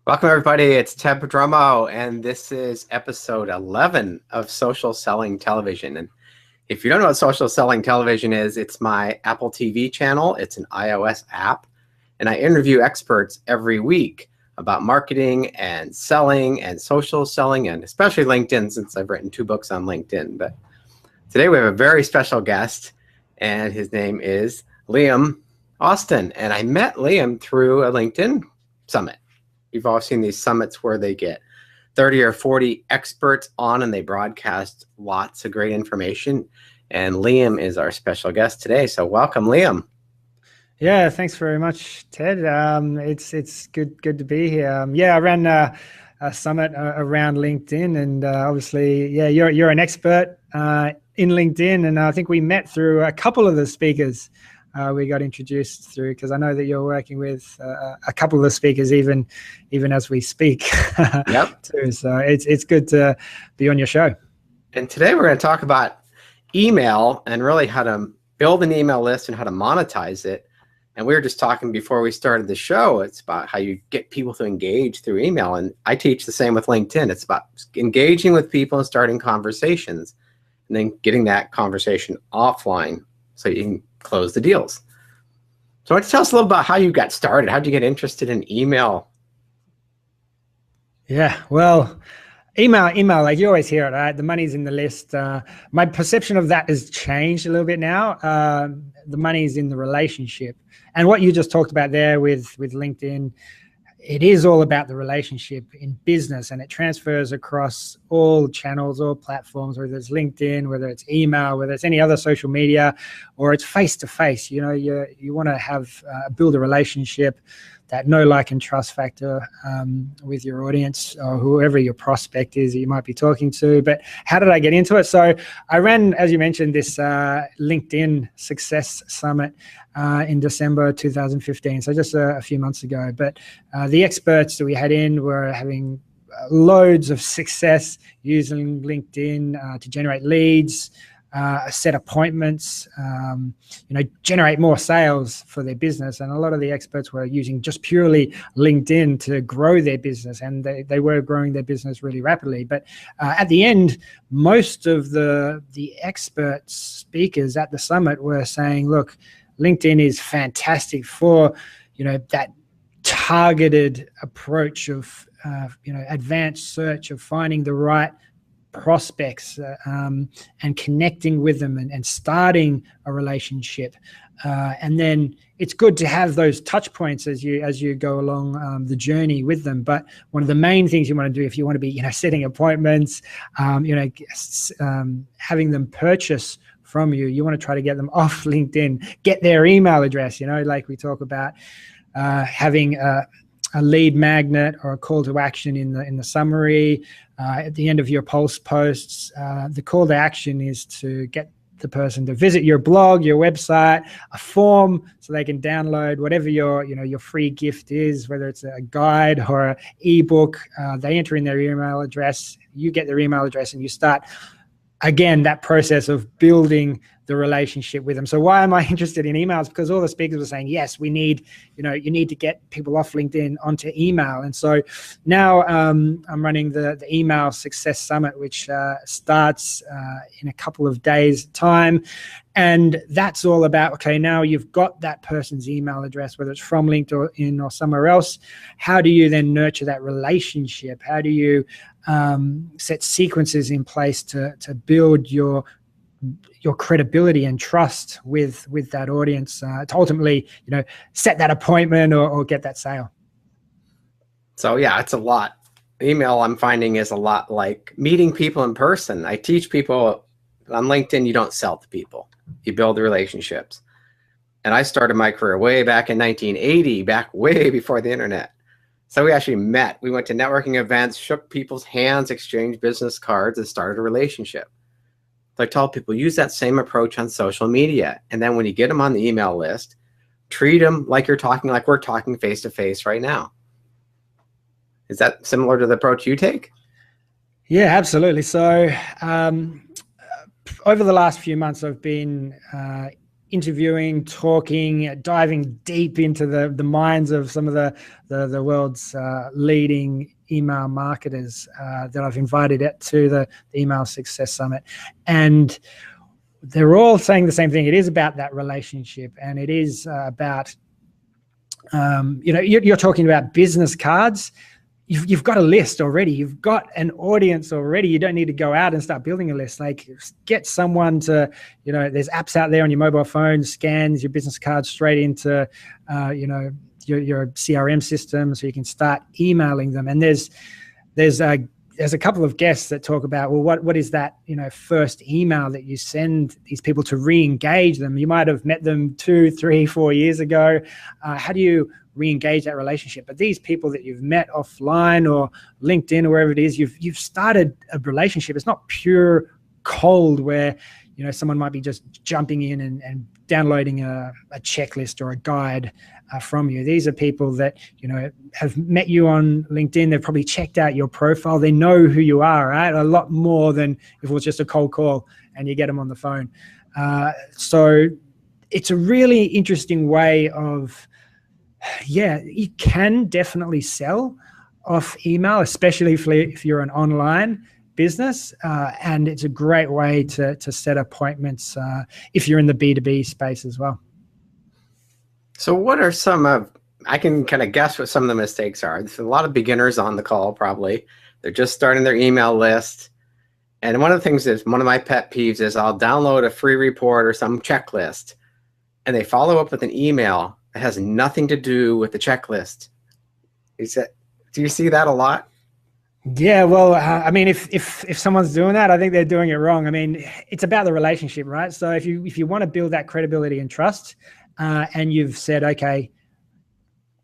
Welcome, everybody. It's Ted Prodromou, and this is episode 11 of Social Selling Television. And if you don't know what Social Selling Television is, it's my Apple TV channel. It's an iOS app, and I interview experts every week about marketing and selling and social selling, and especially LinkedIn, since I've written 2 books on LinkedIn. But today we have a very special guest, and his name is Liam Austin. And I met Liam through a LinkedIn summit. You've all seen these summits where they get 30 or 40 experts on and they broadcast lots of great information. And Liam is our special guest today. So welcome, Liam. Yeah, thanks very much, Ted. It's good to be here. I ran a summit around LinkedIn, and obviously, yeah, you're an expert in LinkedIn, and I think we met through a couple of the speakers. We got introduced through, because I know that you're working with a couple of the speakers even as we speak. Yep. Too. So it's good to be on your show. And today we're going to talk about email and really how to build an email list and how to monetize it. And we were just talking before we started the show. It's about how you get people to engage through email. And I teach the same with LinkedIn. It's about engaging with people and starting conversations and then getting that conversation offline so you can close the deals. So why don't you tell us a little about how you got started? How did you get interested in email? Yeah, well, email, like you always hear it, right? The money's in the list. My perception of that has changed a little bit now. The money's in the relationship. And what you just talked about there with LinkedIn, it is all about the relationship in business, and it transfers across all channels, all platforms, whether it's LinkedIn, whether it's email, whether it's any other social media, or it's face-to-face. You know, you want to have build a relationship, that know, like, and trust factor with your audience or whoever your prospect is that you might be talking to. But how did I get into it? So I ran, as you mentioned, this LinkedIn Success Summit in December 2015, so just a few months ago. But the experts that we had in were having loads of success using LinkedIn to generate leads, set appointments, generate more sales for their business. And a lot of the experts were using just purely LinkedIn to grow their business, and they were growing their business really rapidly. But at the end, most of the expert speakers at the summit were saying, look, LinkedIn is fantastic for, that targeted approach of, advanced search, of finding the right prospects and connecting with them and starting a relationship. And then it's good to have those touch points as you go along the journey with them. But one of the main things you want to do, if you want to be, setting appointments, having them purchase from you, you want to try to get them off LinkedIn, get their email address, like we talk about, having a lead magnet or a call to action in the summary. At the end of your posts, the call to action is to get the person to visit your blog, your website, a form so they can download whatever your free gift is, whether it's a guide or an ebook. They enter in their email address, you get their email address, and you start, again, that process of building the relationship with them. So why am I interested in emails? Because all the speakers were saying, yes, we need, you need to get people off LinkedIn onto email. And so now I'm running the Email Success Summit, which starts in a couple of days' time. And that's all about, okay, now you've got that person's email address, whether it's from LinkedIn or somewhere else. How do you then nurture that relationship? How do you set sequences in place to build your credibility and trust with that audience to ultimately, set that appointment or get that sale? So yeah, it's a lot. Email, I'm finding, is a lot like meeting people in person. I teach people on LinkedIn, you don't sell to people, you build the relationships. And I started my career way back in 1980, back way before the internet. So we actually met. We went to networking events, shook people's hands, exchanged business cards, and started a relationship. So I tell people, use that same approach on social media. And then when you get them on the email list, treat them like we're talking face-to-face right now. Is that similar to the approach you take? Yeah, absolutely. So over the last few months, I've been interviewing, talking, diving deep into the minds of some of the world's leading email marketers that I've invited to the Email Success Summit. And they're all saying the same thing. It is about that relationship, and it is about, you're talking about business cards. You've got a list already. You've got an audience already. You don't need to go out and start building a list. Like, get someone to, there's apps out there on your mobile phone, scans your business cards straight into, your CRM system, so you can start emailing them. And there's a couple of guests that talk about, well, what is that, first email that you send these people to re-engage them? You might have met them 2, 3, 4 years ago. How do you re-engage that relationship? But these people that you've met offline or LinkedIn or wherever it is, you've started a relationship. It's not pure cold where, someone might be just jumping in and downloading a checklist or a guide from you. These are people that, have met you on LinkedIn. They've probably checked out your profile. They know who you are, right? A lot more than if it was just a cold call and you get them on the phone. So it's a really interesting way of, you can definitely sell off email, especially if you're an online business. And it's a great way to set appointments if you're in the B2B space as well. So what are some of, I can kind of guess what some of the mistakes are. There's a lot of beginners on the call probably. They're just starting their email list. And one of the things is, one of my pet peeves is I'll download a free report or some checklist, and they follow up with an email that has nothing to do with the checklist. Do you see that a lot? Yeah, well, I mean, if someone's doing that, I think they're doing it wrong. I mean, it's about the relationship, right? So if you want to build that credibility and trust, and you've said, okay,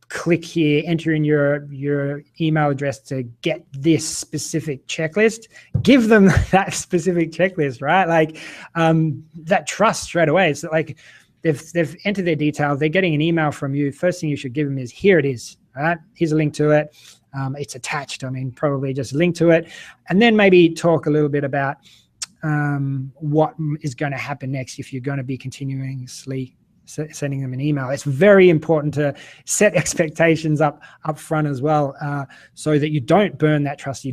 click here, enter in your email address to get this specific checklist, give them that specific checklist, right? Like, that trust straight away. It's like they've entered their details, they're getting an email from you. First thing you should give them is, here it is, right? Here's a link to it. It's attached. I mean, probably just link to it, and then maybe talk a little bit about what is going to happen next if you're going to be continuously sending them an email. It's very important to set expectations up front as well, so that you don't burn that trust.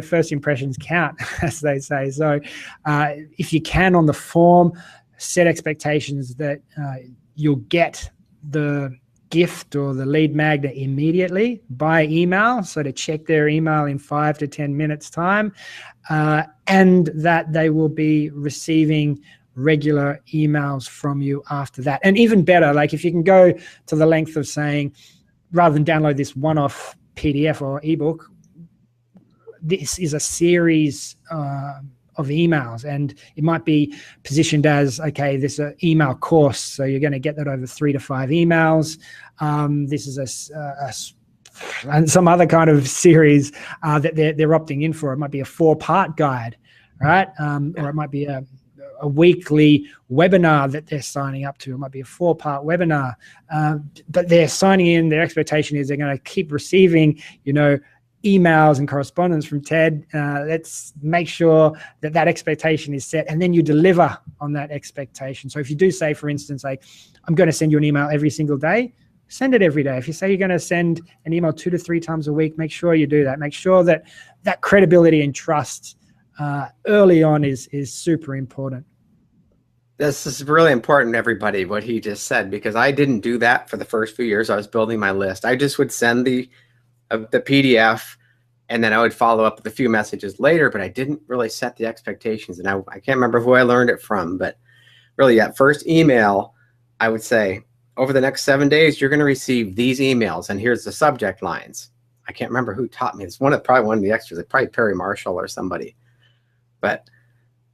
First impressions count, as they say. So if you can, on the form, set expectations that you'll get the gift or the lead magnet immediately by email, so to check their email in 5 to 10 minutes time, and that they will be receiving regular emails from you after that. And even better, like if you can go to the length of saying, rather than download this one-off PDF or ebook, this is a series of emails, and it might be positioned as, okay, this is an email course, so you're going to get that over 3 to 5 emails. This is and some other kind of series that they're opting in for. It might be a 4-part guide, right? Or it might be a weekly webinar that they're signing up to. It might be a 4-part webinar, but they're signing in. Their expectation is they're going to keep receiving, emails and correspondence from Ted. Let's make sure that expectation is set, and then you deliver on that expectation. So if you do say, for instance, like, I'm going to send you an email every single day, send it every day. If you say you're going to send an email 2 to 3 times a week, make sure you do that. Make sure that credibility and trust early on is super important. This is really important, everybody, what he just said, because I didn't do that for the first few years I was building my list. I just would send the PDF, and then I would follow up with a few messages later, but I didn't really set the expectations. And I can't remember who I learned it from, but really that first email, I would say, over the next 7 days, you're going to receive these emails, and here's the subject lines. I can't remember who taught me. It's probably one of the extras, like probably Perry Marshall or somebody. But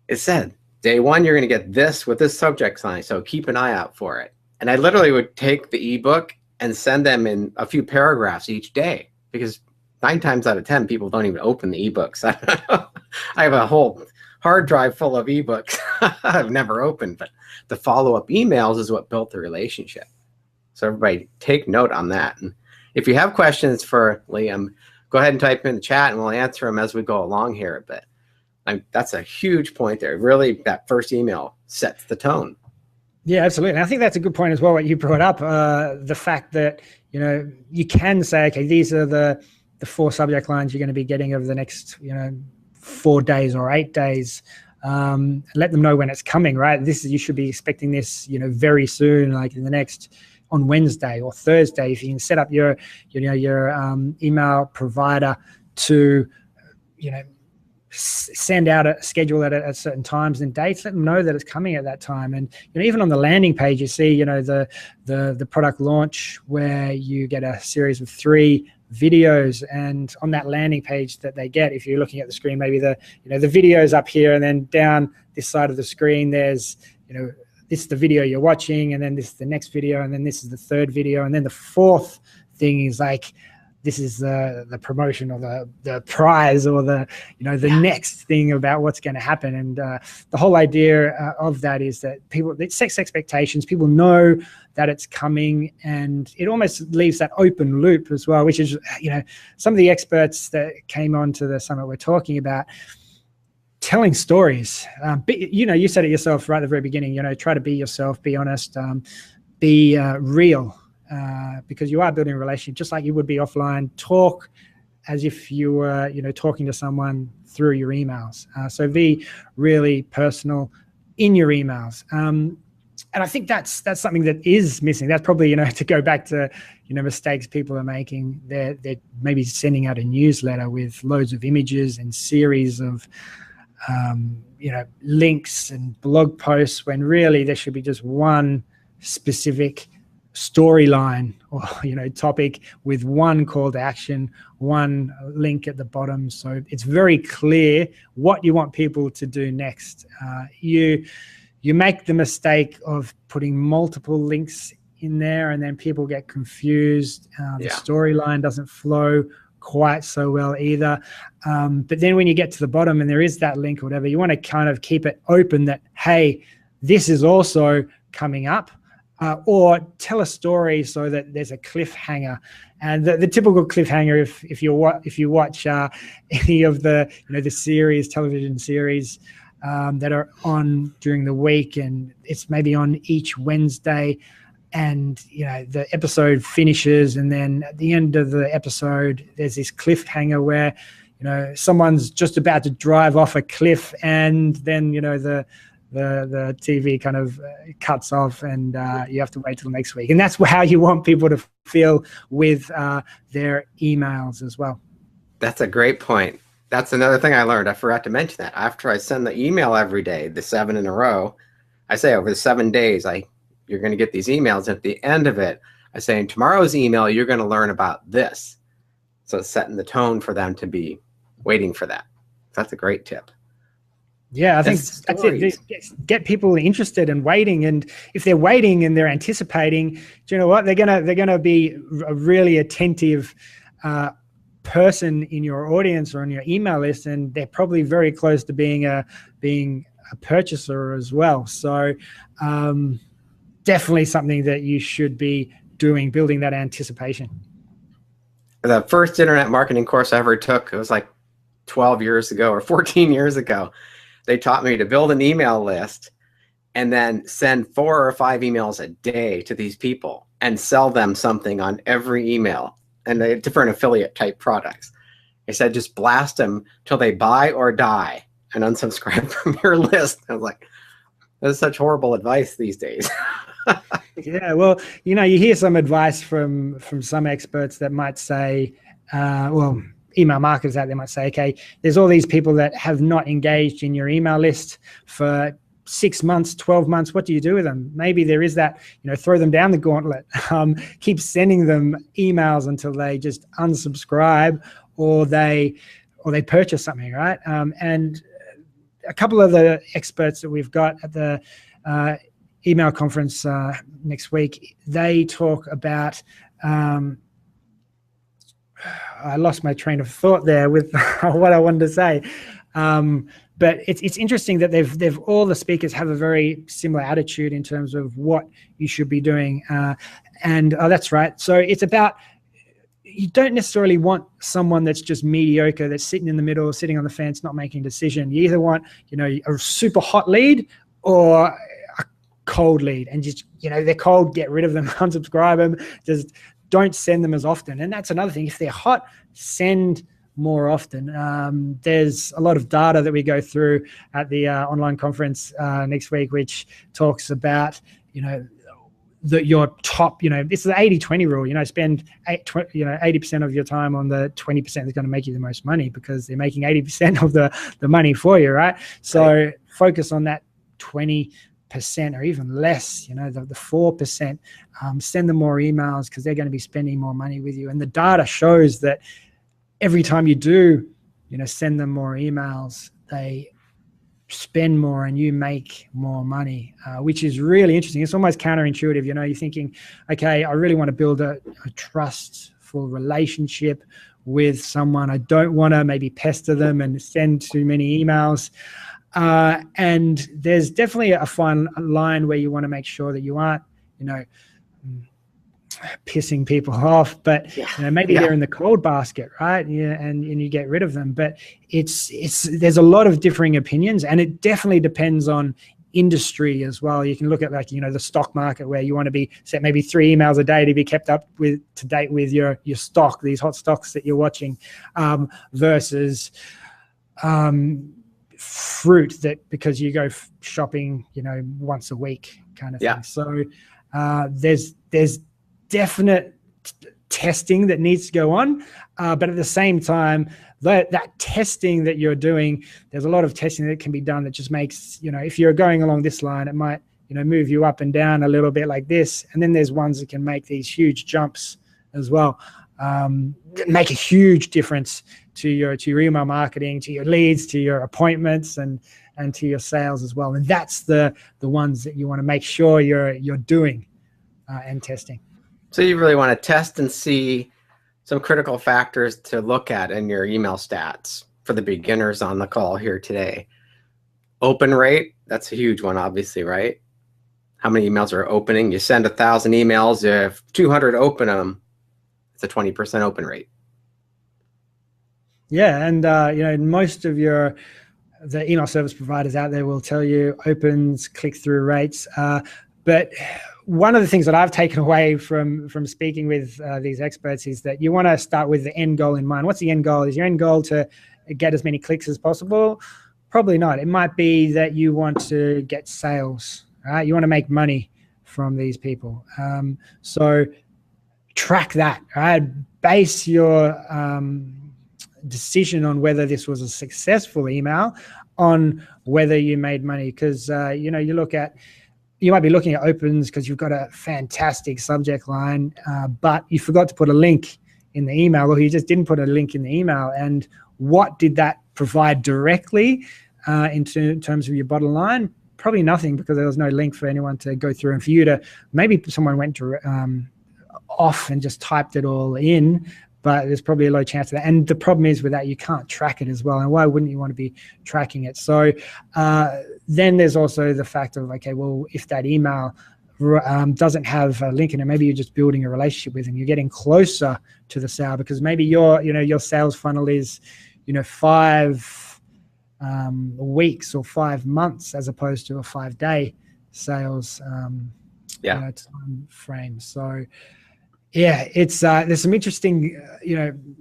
it said, day 1, you're going to get this with this subject line, so keep an eye out for it. And I literally would take the ebook and send them in a few paragraphs each day, because 9 times out of 10, people don't even open the ebooks. I have a whole hard drive full of ebooks I've never opened, but the follow-up emails is what built the relationship. So everybody take note on that. And if you have questions for Liam, go ahead and type them in the chat, and we'll answer them as we go along here. But that's a huge point there. Really, that first email sets the tone. Yeah, absolutely. And I think that's a good point as well, what you brought up, the fact that, you can say, okay, these are the 4 subject lines you're going to be getting over the next, 4 days or 8 days. Let them know when it's coming, right? You should be expecting this, very soon, like in the next, on Wednesday or Thursday. If you can set up your email provider to, send out a schedule at certain times and dates, let them know that it's coming at that time. And even on the landing page, you see the product launch, where you get a series of 3 videos, and on that landing page that they get, if you're looking at the screen, maybe the video's up here, and then down this side of the screen there's this is the video you're watching, and then this is the next video, and then this is the 3rd video, and then the 4th thing is like, this is the promotion or the prize or the next thing about what's going to happen. And the whole idea of that is that it sets expectations. People know that it's coming, and it almost leaves that open loop as well, which is, some of the experts that came on to the summit we're talking about, telling stories. You said it yourself right at the very beginning, try to be yourself, be honest, be real. Because you are building a relationship just like you would be offline. Talk as if you were, talking to someone through your emails. So be really personal in your emails. And I think that's something that is missing. That's probably, to go back to, mistakes people are making. They're maybe sending out a newsletter with loads of images and series of, links and blog posts, when really there should be just one specific storyline or topic with one call to action, one link at the bottom, so it's very clear what you want people to do next. You make the mistake of putting multiple links in there, and then people get confused. The storyline doesn't flow quite so well either. But then when you get to the bottom and there is that link or whatever, you want to kind of keep it open that, hey, this is also coming up. Or tell a story so that there's a cliffhanger. And the typical cliffhanger, if you watch any of the the television series that are on during the week, and it's maybe on each Wednesday, and the episode finishes, and then at the end of the episode there's this cliffhanger where someone's just about to drive off a cliff, and then the TV kind of cuts off, and you have to wait till next week. And that's how you want people to feel with their emails as well. That's a great point. That's another thing I learned. I forgot to mention that. After I send the email every day, the 7 in a row, I say over the 7 days, you're going to get these emails. At the end of it, I say, in tomorrow's email, you're going to learn about this. So it's setting the tone for them to be waiting for that. That's a great tip. Yeah, I think that's it. Get people interested and waiting, and if they're waiting and they're anticipating, do you know what? They're gonna be a really attentive person in your audience or on your email list, and they're probably very close to being a purchaser as well. So definitely something that you should be doing, building that anticipation. The first internet marketing course I ever took, it was like 12 years ago or 14 years ago. They taught me to build an email list and then send 4 or 5 emails a day to these people and sell them something on every email, and different affiliate type products. I said, just blast them till they buy or die and unsubscribe from your list. I was like, that's such horrible advice these days. Yeah, well, you hear some advice from some experts that might say, email marketers out there might say, okay, there's all these people that have not engaged in your email list for 6 months, 12 months. What do you do with them? Maybe there is that, throw them down the gauntlet, keep sending them emails until they just unsubscribe or they purchase something, right? And a couple of the experts that we've got at the email conference next week, they talk about, I lost my train of thought there with what I wanted to say. But it's interesting that they've all the speakers have a very similar attitude in terms of what you should be doing. And that's right. So it's about, you don't necessarily want someone that's just mediocre, that's sitting in the middle, sitting on the fence, not making a decision. You either want, a super hot lead or a cold lead, and just, they're cold, get rid of them, unsubscribe them, just don't send them as often. And that's another thing. If they're hot, send more often. There's a lot of data that we go through at the online conference next week, which talks about, your top, this is the 80-20 rule, spend 80% of your time on the 20% that's going to make you the most money, because they're making 80% of the money for you, right? So focus on that 20% or even less, the 4%. Send them more emails, because they're going to be spending more money with you. And the data shows that every time you do, send them more emails, they spend more and you make more money, which is really interesting. It's almost counterintuitive. You're thinking, okay, I really want to build a trustful relationship with someone. I don't want to maybe pester them and send too many emails. And there's definitely a fine line where you want to make sure that you aren't, pissing people off, but maybe they're in the cold basket, right? And you get rid of them. But there's a lot of differing opinions, and it definitely depends on industry as well. You can look at the stock market, where you want to be set maybe 3 emails a day to be kept up to date with your stock, these hot stocks that you're watching, versus fruit, that because you go shopping once a week kind of thing. So there's definite testing that needs to go on, but at the same time, that testing that you're doing, there's a lot of testing that can be done that just makes, if you're going along this line, it might move you up and down a little bit like this, and then there's ones that can make these huge jumps as well, make a huge difference to your email marketing, to your leads, to your appointments, and to your sales as well. And that's the ones that you want to make sure you're doing and testing. So you really want to test and see some critical factors to look at in your email stats for the beginners on the call here today. Open rate, that's a huge one, obviously, right? How many emails are opening? You send 1,000 emails, if 200 open them, it's a 20% open rate. Yeah, and most of the email service providers out there will tell you opens, click-through rates, but one of the things that I've taken away from speaking with these experts is that you want to start with the end goal in mind. What's the end goal? Is your end goal to get as many clicks as possible? Probably not. It might be that you want to get sales, right? You want to make money from these people. So track that, right? Base your decision on whether this was a successful email on whether you made money, because you might be looking at opens because you've got a fantastic subject line, but you forgot to put a link in the email, or you just didn't put a link in the email. And what did that provide directly in terms of your bottom line? Probably nothing, because there was no link for anyone to go through, and for you to, maybe someone went to off and just typed it all in, but there's probably a low chance of that. And the problem is with that, you can't track it as well. And why wouldn't you want to be tracking it? So then there's also the fact of, okay, well, if that email doesn't have a link in it, maybe you're just building a relationship with them. You're getting closer to the sale, because maybe your sales funnel is, 5 weeks or 5 months, as opposed to a 5-day sales time frame. So yeah, it's there's some interesting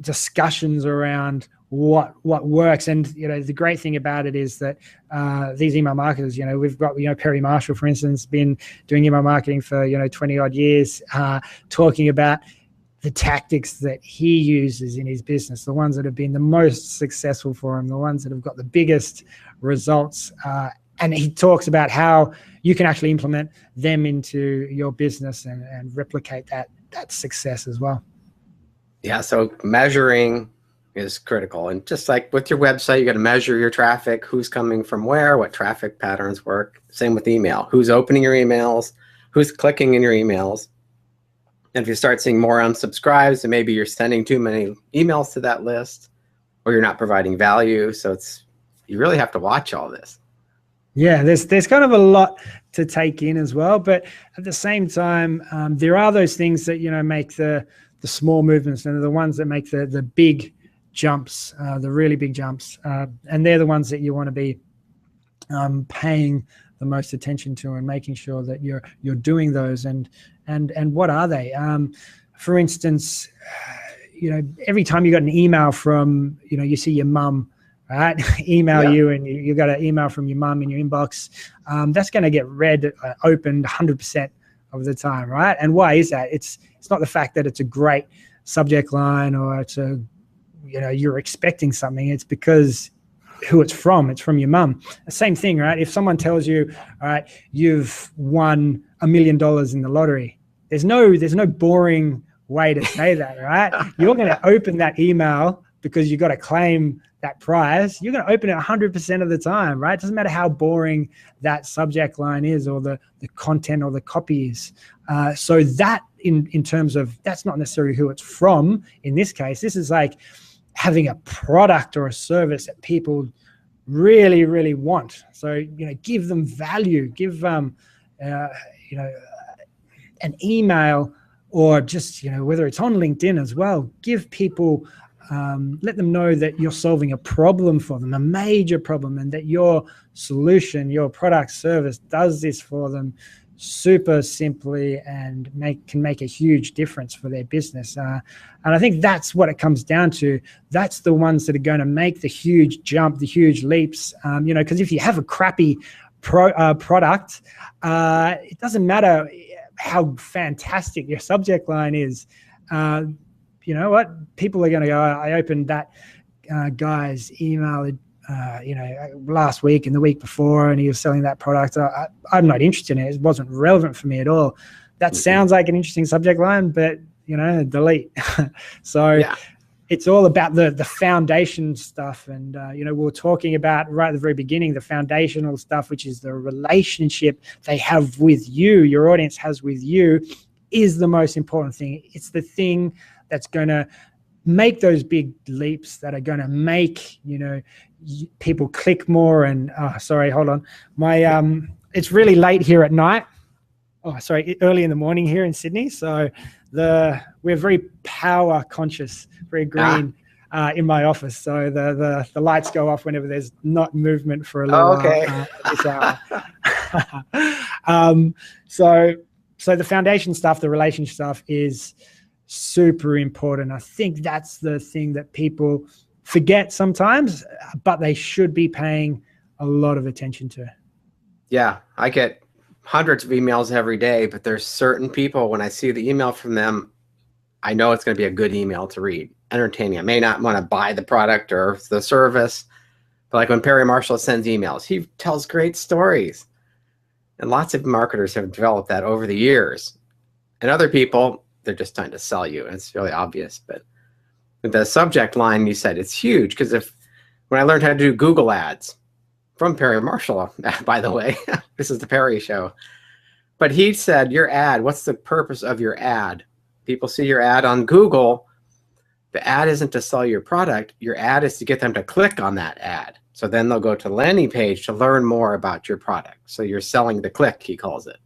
discussions around what works. And the great thing about it is that these email marketers, we've got Perry Marshall, for instance, been doing email marketing for 20 odd years, talking about the tactics that he uses in his business, the ones that have been the most successful for him, the ones that have got the biggest results, and he talks about how you can actually implement them into your business and replicate that success as well. Yeah, so measuring is critical. And just like with your website, you got to measure your traffic, who's coming from where, what traffic patterns work. Same with email, who's opening your emails, who's clicking in your emails. And if you start seeing more unsubscribes, then maybe you're sending too many emails to that list, or you're not providing value. So you really have to watch all this. Yeah, there's kind of a lot to take in as well, but at the same time, there are those things that make the small movements, and the ones that make the big jumps, the really big jumps, and they're the ones that you want to be paying the most attention to and making sure that you're doing those. And what are they? For instance, every time you got an email from, you see your mum, right? Email you, and you got an email from your mum in your inbox. That's going to get read, opened 100% of the time, right? And why is that? It's not the fact that it's a great subject line or it's you're expecting something. It's because who it's from. It's from your mum. The same thing, right? If someone tells you, all right, you've won $1 million in the lottery, there's no boring way to say that, right? You're going to open that email because you got to claim that prize. You're going to open it 100% of the time, right? It doesn't matter how boring that subject line is or the content or the copy is. So that in terms of, that's not necessarily who it's from. In this case, this is like having a product or a service that people really, really want. So, give them value, give them, an email, or just, whether it's on LinkedIn as well, give people, let them know that you're solving a problem for them, a major problem, and that your solution, your product, service does this for them super simply and can make a huge difference for their business. And I think that's what it comes down to. That's the ones that are going to make the huge jump, the huge leaps, because if you have a crappy product, it doesn't matter how fantastic your subject line is. You know what? People are going to go, I opened that guy's email last week and the week before, and he was selling that product. I'm not interested in it. It wasn't relevant for me at all. That sounds like an interesting subject line, but delete. So it's all about the foundation stuff. And, we were talking about right at the very beginning, the foundational stuff, which is the relationship they have with you, your audience has with you, is the most important thing. It's the thing that's going to make those big leaps, that are going to make, people click more. And sorry, hold on. It's really late here at night. Early in the morning here in Sydney. So we're very power conscious, very green in my office. So the lights go off whenever there's not movement for a little while this hour. So the foundation stuff, the relationship stuff is super important. I think that's the thing that people forget sometimes, but they should be paying a lot of attention to. Yeah, I get hundreds of emails every day, but there's certain people, when I see the email from them, I know it's going to be a good email to read, entertaining. I may not want to buy the product or the service, but like when Perry Marshall sends emails, he tells great stories. And lots of marketers have developed that over the years. And other people, they're just trying to sell you, and it's really obvious. But the subject line, you said, it's huge, because when I learned how to do Google ads from Perry Marshall, by the way, this is the Perry Show, but he said, your ad, what's the purpose of your ad? People see your ad on Google. The ad isn't to sell your product. Your ad is to get them to click on that ad. So then they'll go to the landing page to learn more about your product. So you're selling the click, he calls it.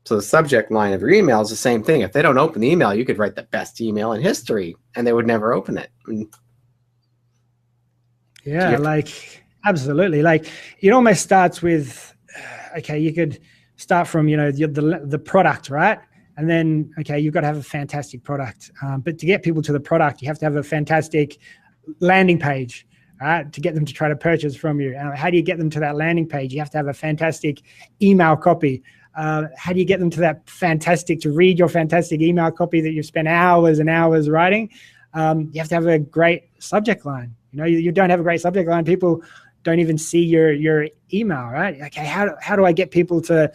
So the subject line of your email is the same thing. If they don't open the email, you could write the best email in history and they would never open it. Yeah, absolutely. It almost starts with, you could start from, the product, right? And then, you've got to have a fantastic product. But to get people to the product, you have to have a fantastic landing page, right? To get them to try to purchase from you. How do you get them to that landing page? You have to have a fantastic email copy. How do you get them to read your fantastic email copy that you've spent hours and hours writing? You have to have a great subject line. You don't have a great subject line, people don't even see your email, right? Okay, how do I get people to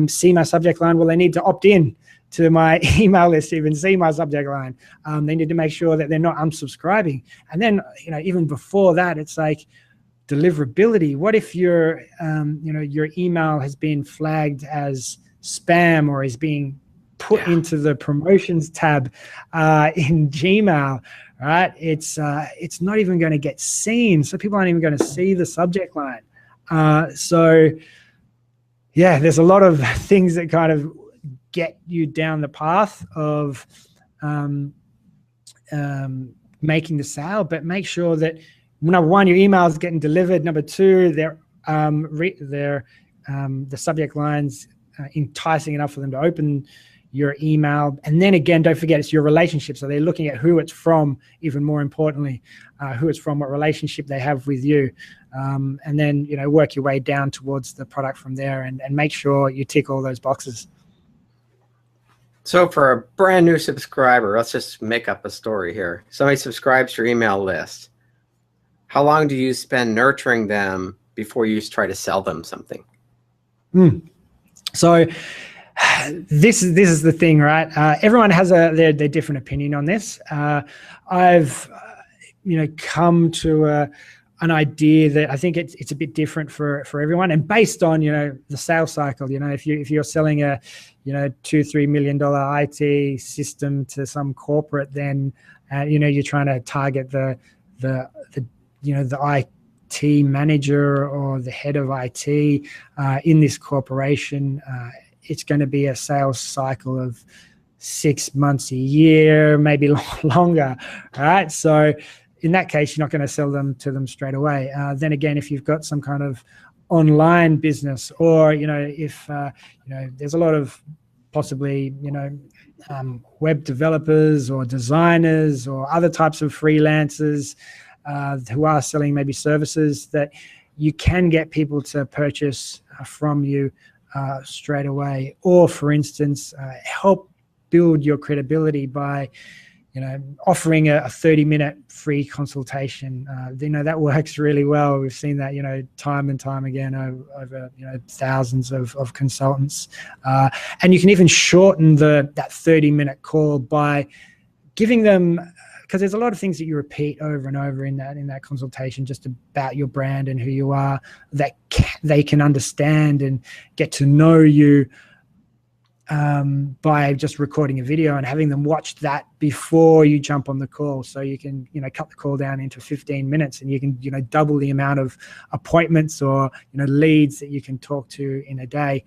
see my subject line? Well, they need to opt in to my email list to even see my subject line. They need to make sure that they're not unsubscribing. And then, even before that, it's like deliverability. What if your email has been flagged as spam or is being put into the promotions tab in Gmail, right? It's not even going to get seen. So people aren't even going to see the subject line. There's a lot of things that kind of get you down the path of making the sale, but make sure that number one, your email is getting delivered. Number two, they're the subject lines enticing enough for them to open your email. And then again, don't forget, it's your relationship. So they're looking at who it's from, even more importantly, who it's from, what relationship they have with you. And then, work your way down towards the product from there, and make sure you tick all those boxes. So for a brand new subscriber, let's just make up a story here. Somebody subscribes to your email list. How long do you spend nurturing them before you try to sell them something? So this is the thing, right? Everyone has their different opinion on this. I've come to an idea that I think it's a bit different for everyone, and based on the sales cycle. If you're selling a $2-3 million IT system to some corporate, then you're trying to target the IT manager or the head of IT in this corporation. It's going to be a sales cycle of 6 months, a year, maybe longer, right? So in that case, you're not going to sell them to them straight away. Then again, if you've got some kind of online business, or if there's a lot of possibly web developers or designers or other types of freelancers who are selling maybe services, that you can get people to purchase from you straight away. Or for instance, help build your credibility by offering a 30-minute free consultation. That works really well. We've seen that time and time again over thousands of consultants. And you can even shorten that 30-minute call by giving them, because there's a lot of things that you repeat over and over in that consultation, just about your brand and who you are, that they can understand and get to know you by just recording a video and having them watch that before you jump on the call. So you can cut the call down into 15 minutes, and you can double the amount of appointments or leads that you can talk to in a day.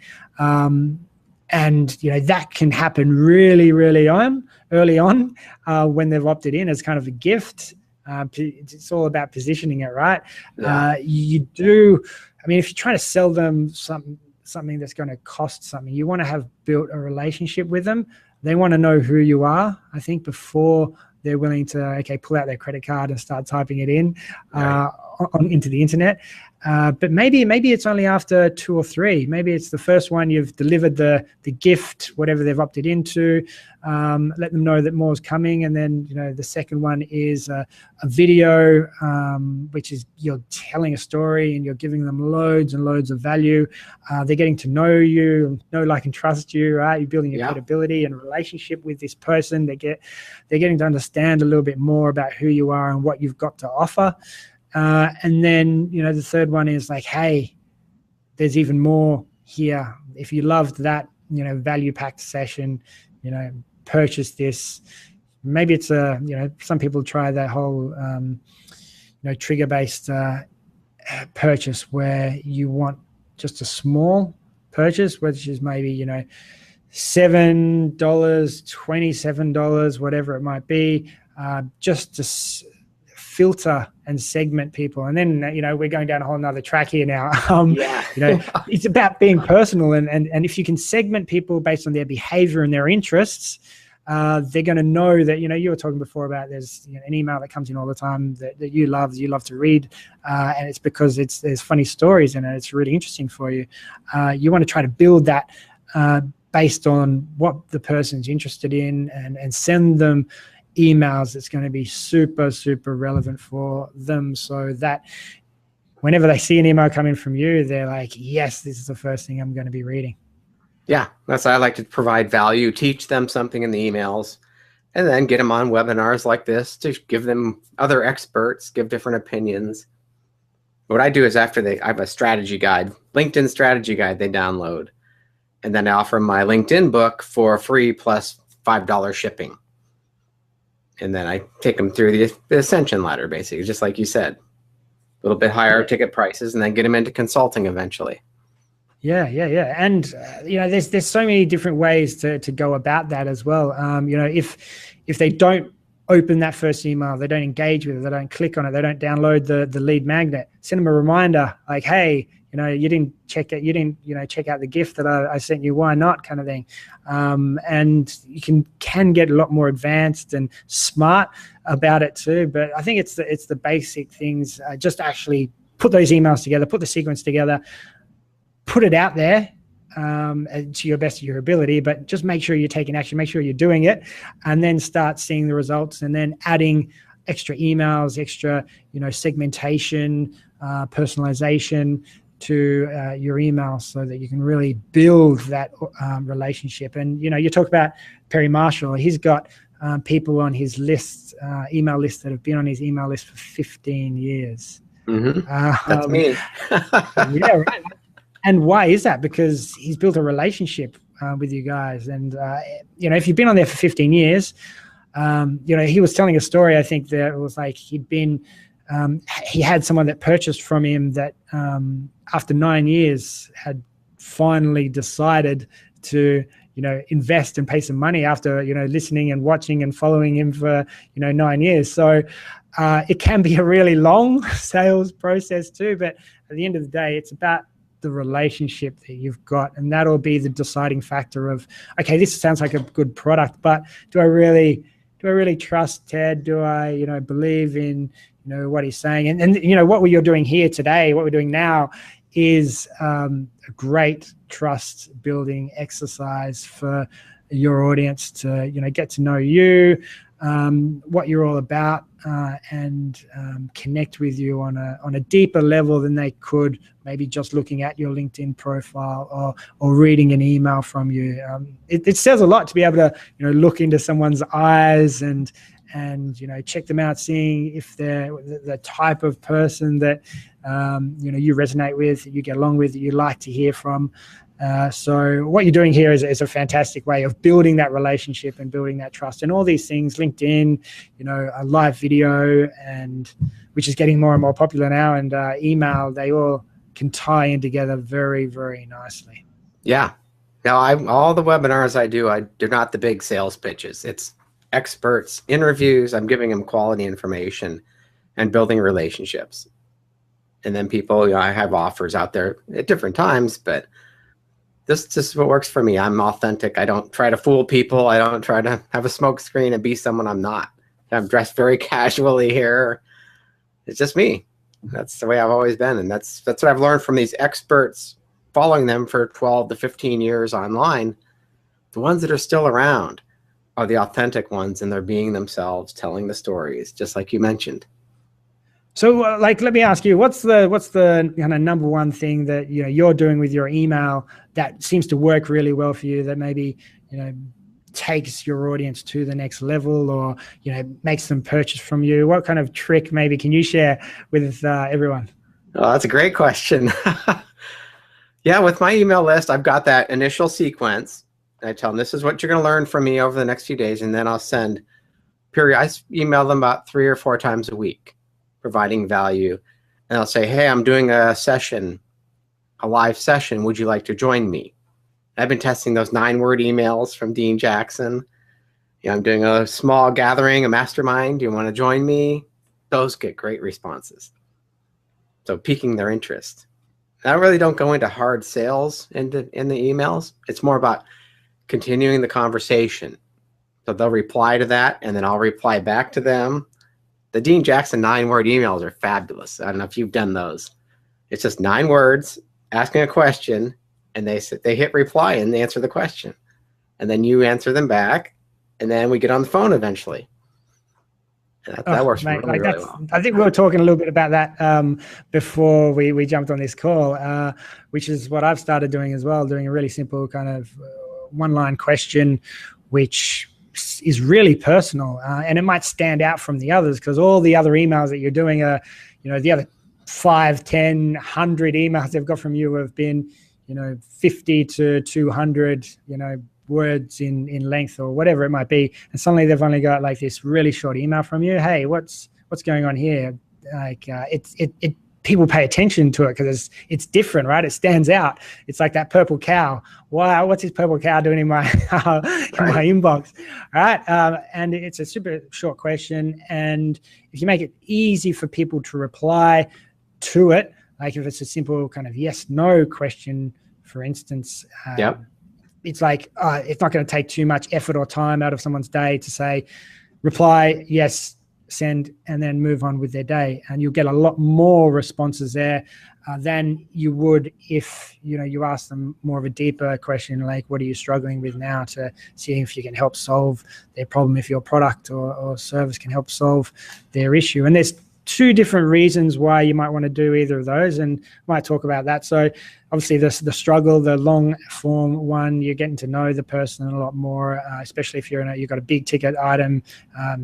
And that can happen really early on when they've opted in as kind of a gift. It's all about positioning it, right? Yeah. If you're trying to sell them something that's going to cost something, you want to have built a relationship with them. They want to know who you are, I think, before they're willing to pull out their credit card and start typing it in into the internet. But maybe it's only after 2 or 3. Maybe it's the first one, you've delivered the gift, whatever they've opted into, let them know that more is coming. And then, the second one is a video, which is you're telling a story and you're giving them loads and loads of value. They're getting to know you, know, like, and trust you, right? You're building your credibility and relationship with this person. They're getting to understand a little bit more about who you are and what you've got to offer. And then, the third one is like, hey, there's even more here. If you loved that, value-packed session, purchase this. Maybe it's some people try that whole, trigger-based purchase, where you want just a small purchase, which is maybe, $7, $27, whatever it might be, just to filter and segment people. And then we're going down a whole nother track here now. It's about being personal, and if you can segment people based on their behavior and their interests, they're going to know that you were talking before about there's an email that comes in all the time that you love to read, and it's because there's funny stories in it. It's really interesting for you. You want to try to build that based on what the person's interested in, and send them emails that's going to be super relevant for them, so that whenever they see an email coming from you, they're like, yes, this is the first thing I'm going to be reading. Yeah, that's why I like to provide value, teach them something in the emails, and then get them on webinars like this to give them other experts, give different opinions. What I do is, I have a strategy guide, LinkedIn strategy guide they download, and then I offer them my LinkedIn book for free plus $5 shipping. And then I take them through the ascension ladder, basically, just like you said, a little bit higher ticket prices, and then get them into consulting eventually. Yeah. And, there's so many different ways to go about that as well. If they don't open that first email, they don't engage with it, they don't click on it, they don't download the lead magnet, send them a reminder like, hey, you didn't check it, you didn't, check out the gift that I sent you, why not, kind of thing. And you can get a lot more advanced and smart about it too. But I think it's the basic things. Just actually put those emails together, put the sequence together, put it out there to your best of your ability, but just make sure you're taking action, make sure you're doing it, and then start seeing the results, and then adding extra emails, extra, segmentation, personalization to your emails, so that you can really build that relationship. And, you talk about Perry Marshall. He's got people on his list, email list, that have been on his email list for 15 years. Mm-hmm. That's me. Yeah, right. And why is that? Because he's built a relationship with you guys. And, if you've been on there for 15 years, he was telling a story, I think, that it was like he had someone that purchased from him that after 9 years had finally decided to, invest and pay some money after, listening and watching and following him for, 9 years. So it can be a really long sales process too. But at the end of the day, it's about the relationship that you've got, and that'll be the deciding factor of, okay, this sounds like a good product, but do I really trust Ted? Do I, believe in, what he's saying? And what you're doing here today, what we're doing now, is a great trust building exercise for your audience to, get to know you, what you're all about, and connect with you on a deeper level than they could maybe just looking at your LinkedIn profile or reading an email from you. It says a lot to be able to, look into someone's eyes and check them out, seeing if they're the type of person that you resonate with, that you get along with, that you like to hear from. So what you're doing here is a fantastic way of building that relationship and building that trust, and all these things, LinkedIn, a live video, and which is getting more and more popular now, and email, they all can tie in together very, very nicely. Yeah. Now, all the webinars they're not the big sales pitches. It's experts, interviews. I'm giving them quality information and building relationships. And then people, I have offers out there at different times, but this is what works for me. I'm authentic. I don't try to fool people. I don't try to have a smoke screen and be someone I'm not. I'm dressed very casually here. It's just me. That's the way I've always been. And that's what I've learned from these experts, following them for 12 to 15 years online. The ones that are still around are the authentic ones, and they're being themselves, telling the stories, just like you mentioned. So, let me ask you, what's the number one thing that you're doing with your email that seems to work really well for you, that maybe takes your audience to the next level, or makes them purchase from you? What kind of trick maybe can you share with everyone? Oh, that's a great question. Yeah, with my email list, I've got that initial sequence. I tell them, this is what you're going to learn from me over the next few days, and then I'll send I email them about 3 or 4 times a week, providing value. And I'll say, hey, I'm doing a live session. Would you like to join me? I've been testing those 9-word emails from Dean Jackson. I'm doing a small gathering, a mastermind. Do you want to join me? Those get great responses. So piquing their interest. I really don't go into hard sales in the emails. It's more about continuing the conversation. So they'll reply to that, and then I'll reply back to them. The Dean Jackson 9-word emails are fabulous. I don't know if you've done those. It's just 9 words, asking a question, and they hit reply and they answer the question. And then you answer them back, and then we get on the phone eventually. And that works really well. I think we were talking a little bit about that before we jumped on this call, which is what I've started doing as well, doing a really simple kind of one-line question, which is really personal, and it might stand out from the others, because all the other emails that you're doing are, the other 5, 10, 100 emails they've got from you have been, 50 to 200, words in length, or whatever it might be, and suddenly they've only got like this really short email from you. Hey, what's going on here? Like it people pay attention to it because it's different, right? It stands out. It's like that purple cow. Wow, what's this purple cow doing in my my inbox? All right, and it's a super short question, and if you make it easy for people to reply to it, Like if it's a simple kind of yes, no question, for instance, it's like, it's not going to take too much effort or time out of someone's day to say, reply, yes, send, and then move on with their day. And you'll get a lot more responses there than you would if, you ask them more of a deeper question, like, what are you struggling with now, to see if you can help solve their problem, if your product or service can help solve their issue. And there's two different reasons why you might want to do either of those, and might talk about that. So obviously the struggle, the long form one, you're getting to know the person a lot more, especially if you've got a big ticket item.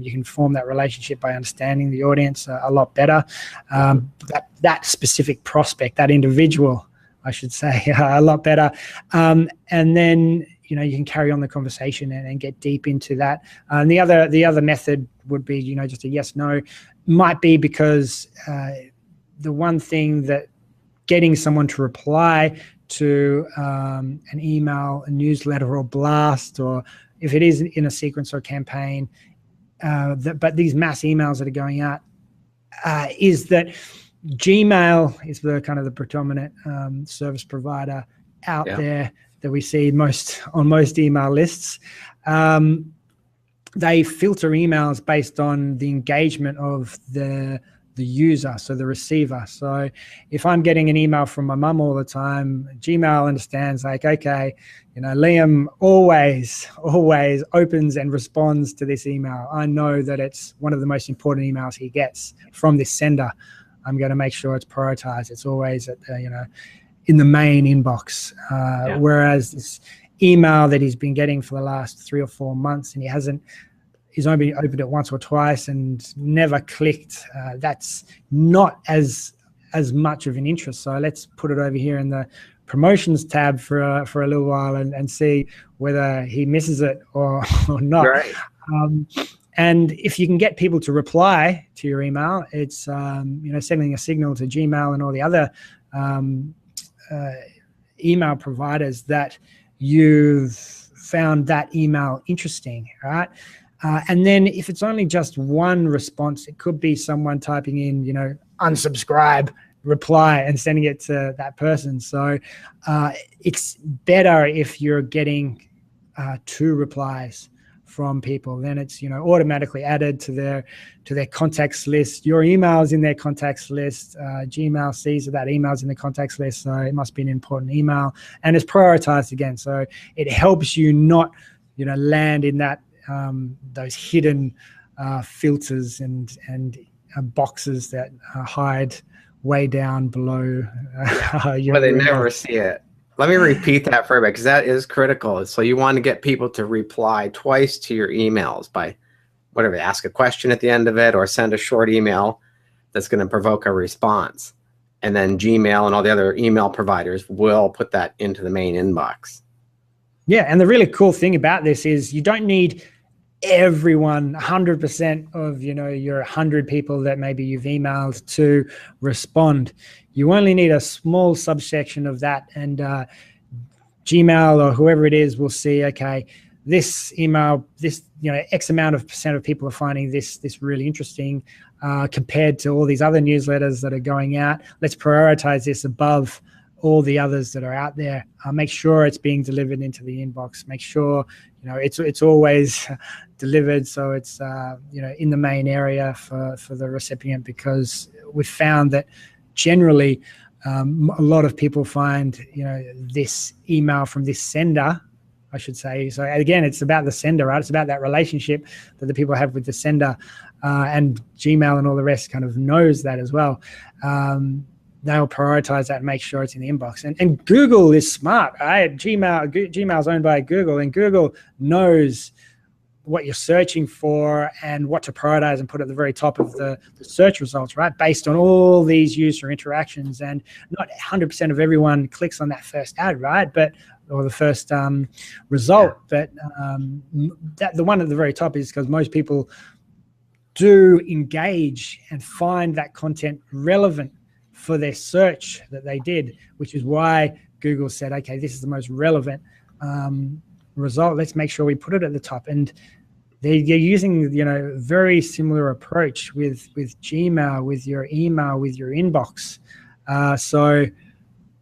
You can form that relationship by understanding the audience a lot better. That specific prospect, that individual, I should say, a lot better. And then you can carry on the conversation and get deep into that. And the other method would be just a yes no. Might be because the one thing that getting someone to reply to an email, a newsletter, or blast, or if it is in a sequence or campaign, but these mass emails that are going out, is that Gmail is the kind of the predominant service provider out there that we see on most email lists. They filter emails based on the engagement of the user, so the receiver. So if I'm getting an email from my mum all the time, Gmail understands, like, okay, Liam always opens and responds to this email. I know that it's one of the most important emails he gets from this sender. I'm going to make sure it's prioritized. It's always at in the main inbox. Whereas this email that he's been getting for the last 3 or 4 months, and he's only opened it once or twice and never clicked, that's not as much of an interest. So let's put it over here in the promotions tab for a little while and see whether he misses it or not. Right. And if you can get people to reply to your email, it's sending a signal to Gmail and all the other email providers that you've found that email interesting, right? And then if it's only just one response, it could be someone typing in, unsubscribe, reply, and sending it to that person. So it's better if you're getting 2 replies from people. Then it's automatically added to their contacts list. Your email's in their contacts list. Gmail sees that email's in the contacts list, so it must be an important email, and it's prioritized again. So it helps you not land in that those hidden filters and boxes that hide way down below. Where they never see it. Let me repeat that for everybody, because that is critical. So you want to get people to reply twice to your emails by whatever, ask a question at the end of it, or send a short email that's going to provoke a response. And then Gmail and all the other email providers will put that into the main inbox. Yeah, and the really cool thing about this is you don't need everyone, 100% of your 100 people that maybe you've emailed to respond. You only need a small subsection of that, and Gmail or whoever it is will see, okay, this email, this X amount of percent of people are finding this really interesting compared to all these other newsletters that are going out. Let's prioritize this above all the others that are out there. Make sure it's being delivered into the inbox. Make sure it's always delivered, so it's in the main area for the recipient, because we've found that generally a lot of people find this email from this sender, I should say. So again, it's about the sender, right? It's about that relationship that the people have with the sender, and Gmail and all the rest kind of knows that as well. They'll prioritize that and make sure it's in the inbox. And Google is smart, right? Gmail's owned by Google, and Google knows what you're searching for and what to prioritize and put at the very top of the search results, right? Based on all these user interactions. And not 100% of everyone clicks on that first ad, right? Or the first result. But the one at the very top is because most people do engage and find that content relevant for their search that they did, which is why Google said, okay, this is the most relevant result. Let's make sure we put it at the top. And they're using, very similar approach with Gmail, with your email, with your inbox. So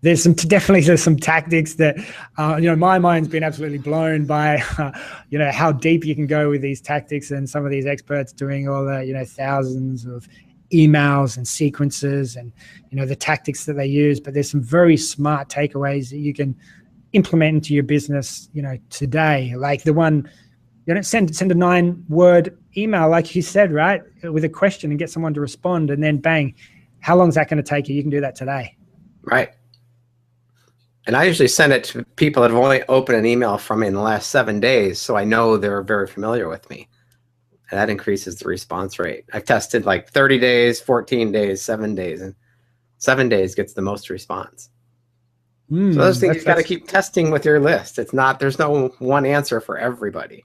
there's some tactics that, my mind's been absolutely blown by, how deep you can go with these tactics, and some of these experts doing all the, thousands of emails and sequences and, the tactics that they use. But there's some very smart takeaways that you can implement into your business, today. Like the one, send a 9-word email, like you said, right, with a question, and get someone to respond, and then bang, how long is that going to take you? You can do that today. Right. And I usually send it to people that have only opened an email from me in the last 7 days, so I know they're very familiar with me. And that increases the response rate. I've tested like 30 days, 14 days, 7 days, and 7 days gets the most response. So those things you've got to keep testing with your list. There's no one answer for everybody.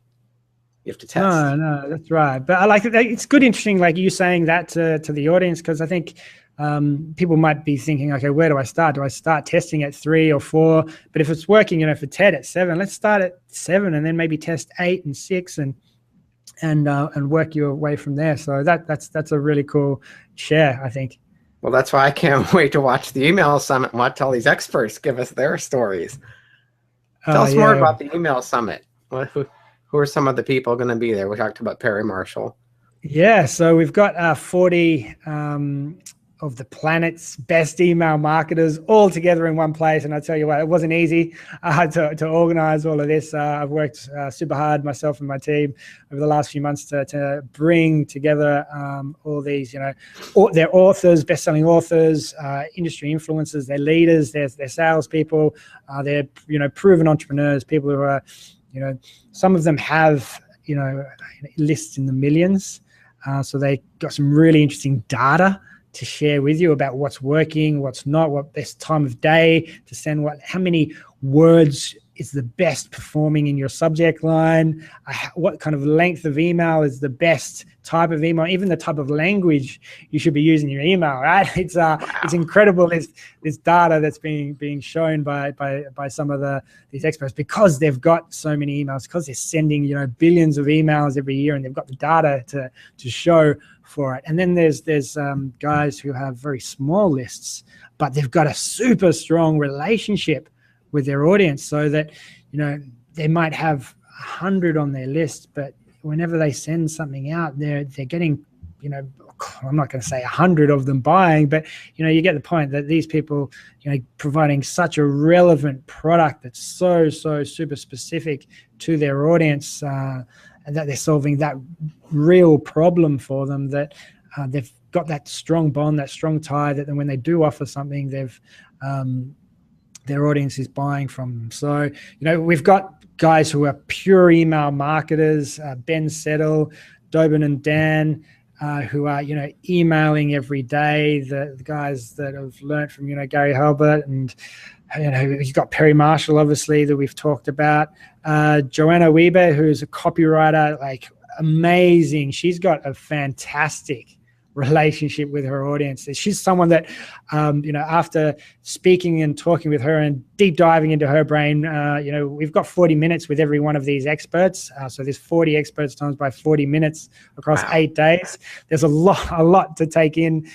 You have to test. No, that's right. But I like it. It's good, interesting, like you saying that to the audience, because I think people might be thinking, okay, where do I start? Do I start testing at 3 or 4? But if it's working, for Ted at 7, let's start at 7 and then maybe test 8 and 6 and work your way from there. So that's a really cool share, I think. Well, that's why I can't wait to watch the email summit and watch all these experts give us their stories. Tell us more about the email summit. Who are some of the people going to be there? We talked about Perry Marshall. Yeah, so we've got 40 of the planet's best email marketers all together in one place. And I tell you what, it wasn't easy to organize all of this. I've worked super hard, myself and my team, over the last few months to bring together all these, their authors, best-selling authors, industry influencers, their leaders, their salespeople, they're, proven entrepreneurs, people who are, some of them have, lists in the millions. So they got some really interesting data to share with you about what's working, what's not, what best time of day to send, how many words is the best performing in your subject line, what kind of length of email is the best type of email, even the type of language you should be using in your email, right? It's incredible, this data that's being shown by some of these experts, because they've got so many emails, because they're sending billions of emails every year, and they've got the data to show for it. And then there's guys who have very small lists, but they've got a super strong relationship with their audience, so that they might have 100 on their list, but whenever they send something out, they're getting, I'm not going to say 100 of them buying, but you get the point that these people, providing such a relevant product that's so super specific to their audience, and that they're solving that real problem for them, that they've got that strong bond, that strong tie, that then when they do offer something, their audience is buying from them. So, we've got guys who are pure email marketers, Ben Settle, Dobin and Dan, who are, emailing every day, the guys that have learned from, Gary Halbert, and, you've got Perry Marshall, obviously, that we've talked about. Joanna Weber, who's a copywriter, like amazing. She's got a fantastic relationship with her audience. She's someone that, after speaking and talking with her and deep diving into her brain, we've got 40 minutes with every one of these experts. So there's 40 experts times by 40 minutes across 8 days. There's a lot to take in,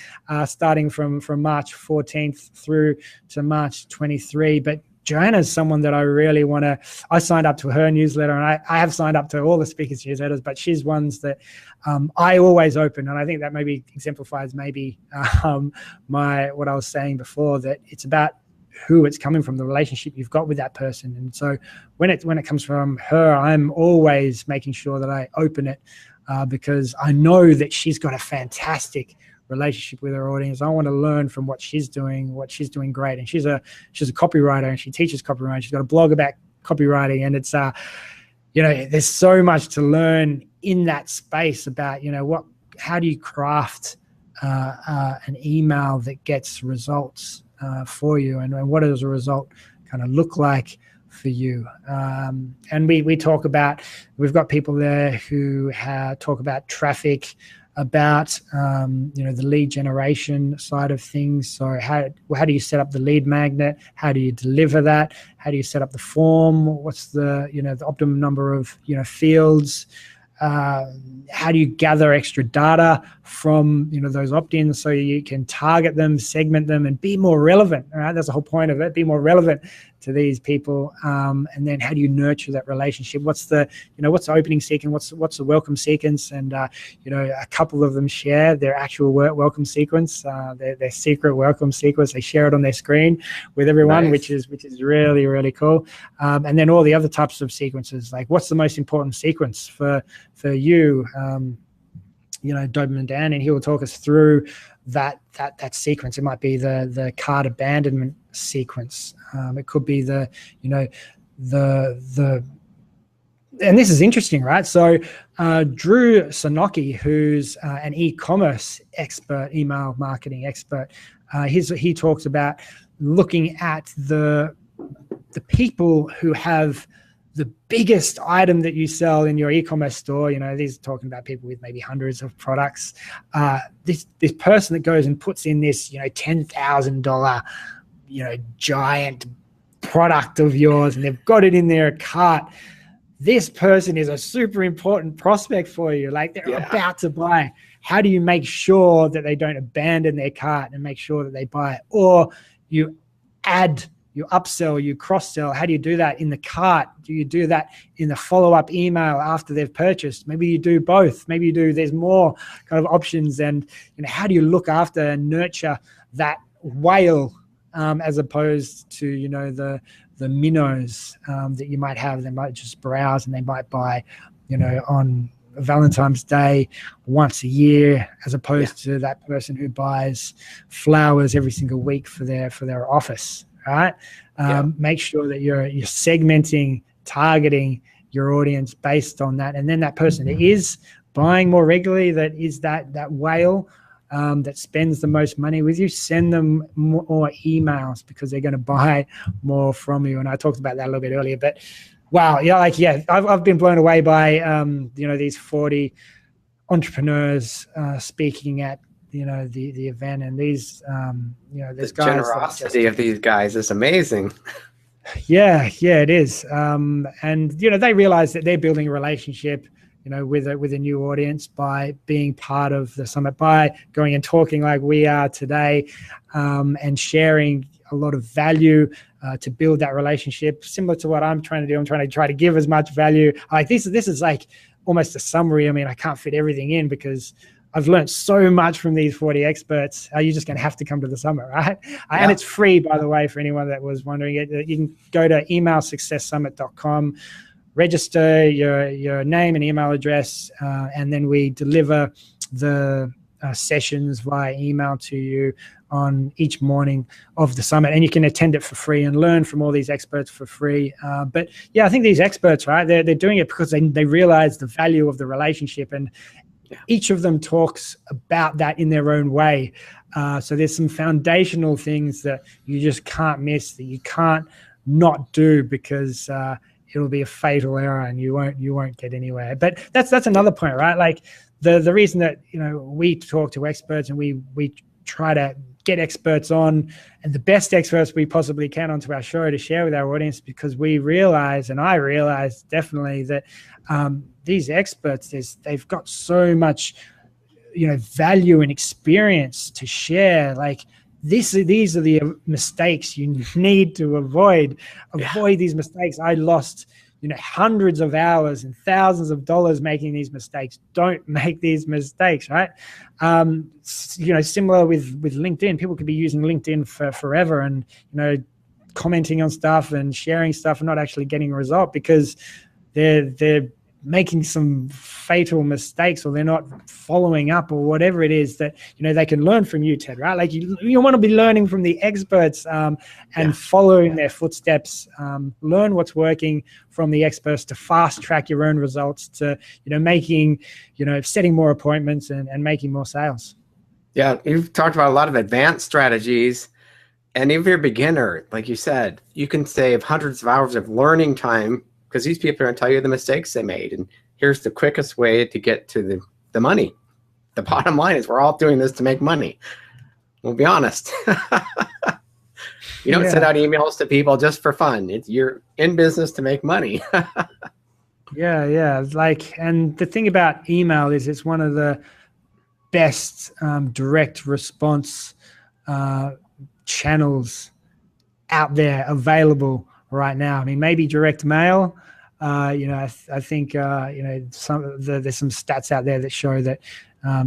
starting from March 14th through to March 23. But Joanna's someone that I really I signed up to her newsletter, and I have signed up to all the speakers' newsletters, but she's ones that I always open. And I think that maybe exemplifies what I was saying before, that it's about who it's coming from, the relationship you've got with that person. And so when it comes from her, I'm always making sure that I open it, because I know that she's got a fantastic relationship with her audience. I want to learn from what she's doing great. And she's a copywriter, and she teaches copywriting. She's got a blog about copywriting, and it's there's so much to learn in that space about how do you craft an email that gets results for you, and what does a result kind of look like for you. And we talk about, we've got people there who talk about traffic, about the lead generation side of things. So how do you set up the lead magnet? How do you deliver that? How do you set up the form? What's the the optimum number of fields? how do you gather extra data from those opt-ins so you can target them, segment them, and be more relevant? All right, that's the whole point of it. Be more relevant to these people, and then how do you nurture that relationship? What's the opening sequence? What's the welcome sequence? And a couple of them share their actual welcome sequence, their secret welcome sequence. They share it on their screen with everyone, Nice. which is really, really cool. And then all the other types of sequences, like what's the most important sequence for you, Doberman Dan, and he will talk us through that sequence. It might be the cart abandonment sequence. It could be the and this is interesting, right? So Drew Sonoki, who's an e-commerce expert, email marketing expert, he talks about looking at the people who have the biggest item that you sell in your e-commerce store. These are talking about people with maybe hundreds of products. This person that goes and puts in this, $10,000, giant product of yours, and they've got it in their cart. This person is a super important prospect for you. Like they're about to buy. How do you make sure that they don't abandon their cart and make sure that they buy it? Or you add, you upsell, you cross-sell. How do you do that in the cart? Do you do that in the follow-up email after they've purchased? Maybe you do both. Maybe you do, there's more kind of options. And how do you look after and nurture that whale as opposed to, the minnows that you might have? They might just browse and they might buy, on Valentine's Day once a year, as opposed to that person who buys flowers every single week for their office. Right? Make sure that you're segmenting, targeting your audience based on that. And then that person that is buying more regularly, that is that whale that spends the most money with you, send them more emails because they're going to buy more from you. And I talked about that a little bit earlier, but wow. I've been blown away by, these 40 entrepreneurs speaking at, the event, and these, there's The guys. generosity of these guys is amazing. Yeah, it is. And they realize that they're building a relationship, with a new audience by being part of the summit, by going and talking like we are today, and sharing a lot of value to build that relationship. Similar to what I'm trying to do. I'm trying to give as much value. Like this is like almost a summary. I mean, I can't fit everything in because I've learned so much from these 40 experts. You're just going to have to come to the summit, right? And it's free, by the way, for anyone that was wondering it. You can go to emailsuccesssummit.com, register your name and email address, and then we deliver the sessions via email to you on each morning of the summit, and you can attend it for free and learn from all these experts for free. But I think these experts, right, they're doing it because they realize the value of the relationship, and each of them talks about that in their own way. So there's some foundational things that you just can't miss, that you can't not do, because it'll be a fatal error and you won't get anywhere. But that's another point, right? Like the reason that we talk to experts and we try to get experts on, and the best experts we possibly can, onto our show to share with our audience, because we realize, and I realize definitely, that these experts, they've got so much value and experience to share. Like these are the mistakes you need to avoid these mistakes. I lost hundreds of hours and thousands of dollars making these mistakes. Don't make these mistakes, right? Similar with LinkedIn. People could be using LinkedIn for forever and commenting on stuff and sharing stuff and not actually getting a result because they're making some fatal mistakes, or they're not following up, or whatever it is that they can learn from you, Ted, right? Like you want to be learning from the experts and following their footsteps. Learn what's working from the experts to fast track your own results, to making setting more appointments and making more sales. Yeah, you've talked about a lot of advanced strategies, and if you're a beginner, like you said, you can save hundreds of hours of learning time, because these people are going to tell you the mistakes they made. And here's the quickest way to get to the money. The bottom line is we're all doing this to make money. We'll be honest. You don't send out emails to people just for fun. You're in business to make money. Yeah. Like, and the thing about email is it's one of the best direct response channels out there available right now. I mean, maybe direct mail. I think there's some stats out there that show that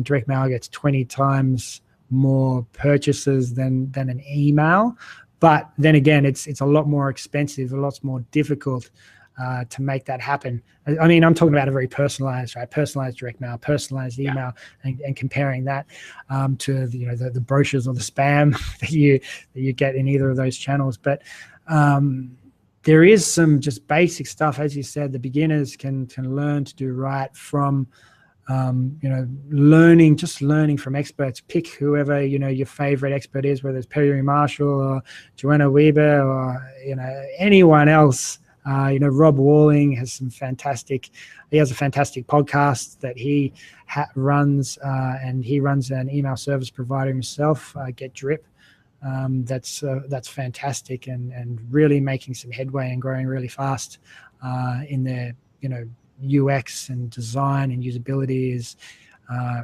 direct mail gets 20 times more purchases than an email. But then again, it's a lot more expensive, a lot more difficult to make that happen. I mean, I'm talking about a very personalized, right? Personalized direct mail, personalized email, and comparing that to the brochures or the spam that you get in either of those channels. But there is some just basic stuff, as you said, the beginners can learn to do right from learning from experts. Pick whoever your favorite expert is, whether it's Perry Marshall or Joanna Weber or anyone else. Rob Walling has a fantastic podcast that he runs, and he runs an email service provider himself, GetDrip. That's fantastic and really making some headway and growing really fast in their UX and design and usability is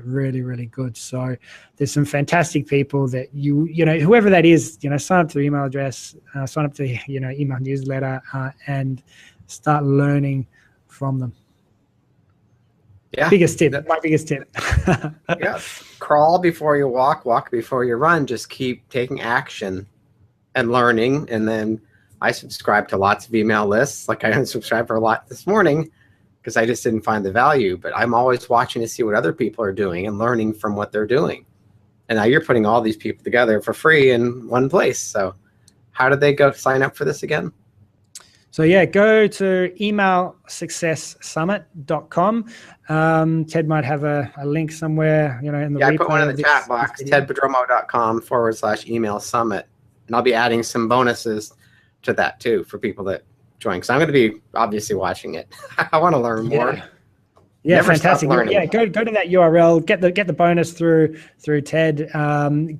really, really good. So there's some fantastic people that whoever that is, sign up to their email address, sign up to the email newsletter, and start learning from them. Yeah, my biggest tip. Yeah, crawl before you walk before you run. Just keep taking action and learning. And then I subscribe to lots of email lists. Like I unsubscribed for a lot this morning because I just didn't find the value. But I'm always watching to see what other people are doing and learning from what they're doing. And now you're putting all these people together for free in one place. So how did they go sign up for this again? So go to emailsuccesssummit.com. Ted might have a link somewhere, in the replay. I put one in the chat box, tedprodromo.com/email summit. And I'll be adding some bonuses to that too for people that join. So I'm going to be obviously watching it. I want to learn more. Yeah, fantastic. Yeah, go to that URL, get the bonus through Ted,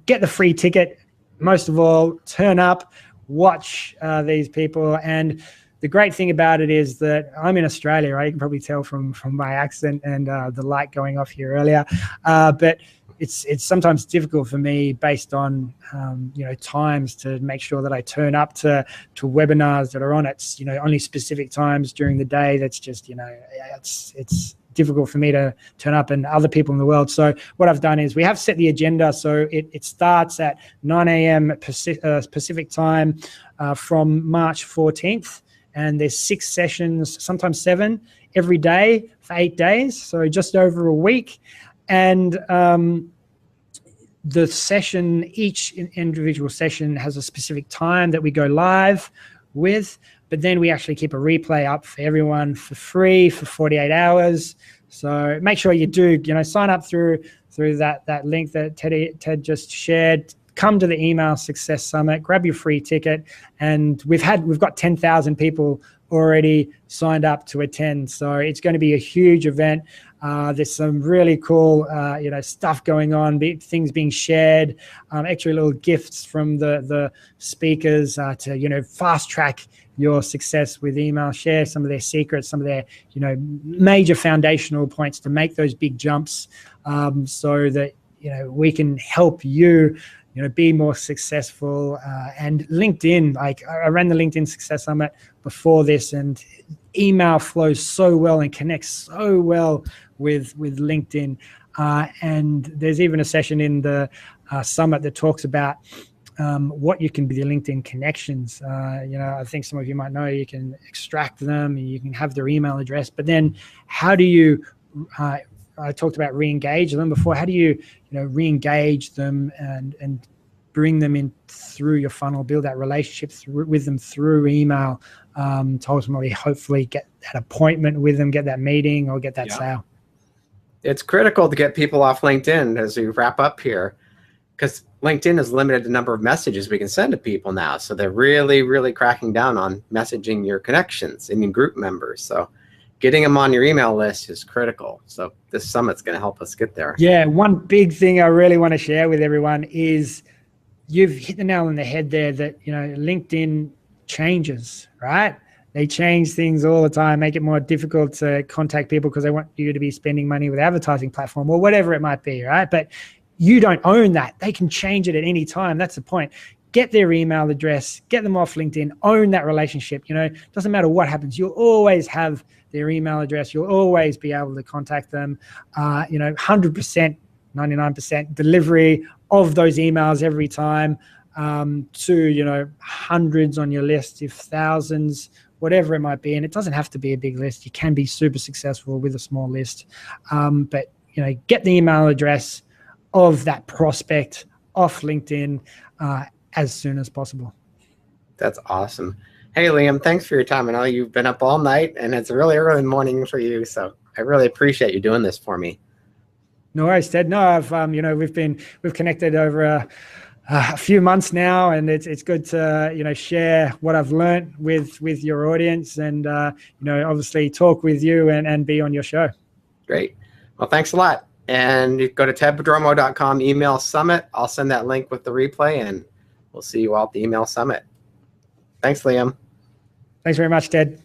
get the free ticket. Most of all, turn up, watch these people. And the great thing about it is that I'm in Australia, right? You can probably tell from my accent and the light going off here earlier. But it's sometimes difficult for me based on times to make sure that I turn up to webinars that are on at only specific times during the day. That's just it's difficult for me to turn up and other people in the world. So what I've done is we have set the agenda. So it starts at 9 a.m. Pacific time from March 14th. And there's 6 sessions, sometimes 7, every day for 8 days. So just over a week. And the session, each individual session has a specific time that we go live with. But then we actually keep a replay up for everyone for free for 48 hours. So make sure you do, sign up through that link that Ted just shared. Come to the Email Success Summit, grab your free ticket, and we've got 10,000 people already signed up to attend. So it's going to be a huge event. There's some really cool, stuff going on, things being shared, extra little gifts from the speakers to fast track your success with email. Share some of their secrets, some of their major foundational points to make those big jumps, so that we can help you be more successful. And LinkedIn, like I ran the LinkedIn Success Summit before this, and email flows so well and connects so well with LinkedIn. And there's even a session in the summit that talks about what you can be the LinkedIn connections. I think some of you might know you can extract them and you can have their email address, but then how do you, I talked about re-engage them before. How do you, re-engage them and bring them in through your funnel, build that relationship with them through email, to ultimately, hopefully get that appointment with them, get that meeting or get that sale. It's critical to get people off LinkedIn as we wrap up here, because LinkedIn has limited the number of messages we can send to people now. So they're really, really cracking down on messaging your connections and your group members. So getting them on your email list is critical. So this summit's going to help us get there. Yeah, one big thing I really want to share with everyone is you've hit the nail on the head there that, LinkedIn changes, right? They change things all the time, make it more difficult to contact people because they want you to be spending money with advertising platform or whatever it might be, right? But you don't own that. They can change it at any time. That's the point. Get their email address, get them off LinkedIn, own that relationship. You know, doesn't matter what happens. You'll always have their email address. You'll always be able to contact them. 100%, 99% delivery of those emails every time, to, hundreds on your list, if thousands, whatever it might be. And it doesn't have to be a big list. You can be super successful with a small list. But, get the email address of that prospect off LinkedIn as soon as possible. That's awesome. Hey, Liam, thanks for your time. I know you've been up all night and it's really early morning for you. So I really appreciate you doing this for me. No worries, Ted. No, I've, we've connected over a few months now, and it's good to, share what I've learned with your audience and, obviously talk with you and be on your show. Great. Well, thanks a lot. And you go to tedprodromo.com email summit. I'll send that link with the replay, and we'll see you all at the email summit. Thanks, Liam. Thanks very much, Ted.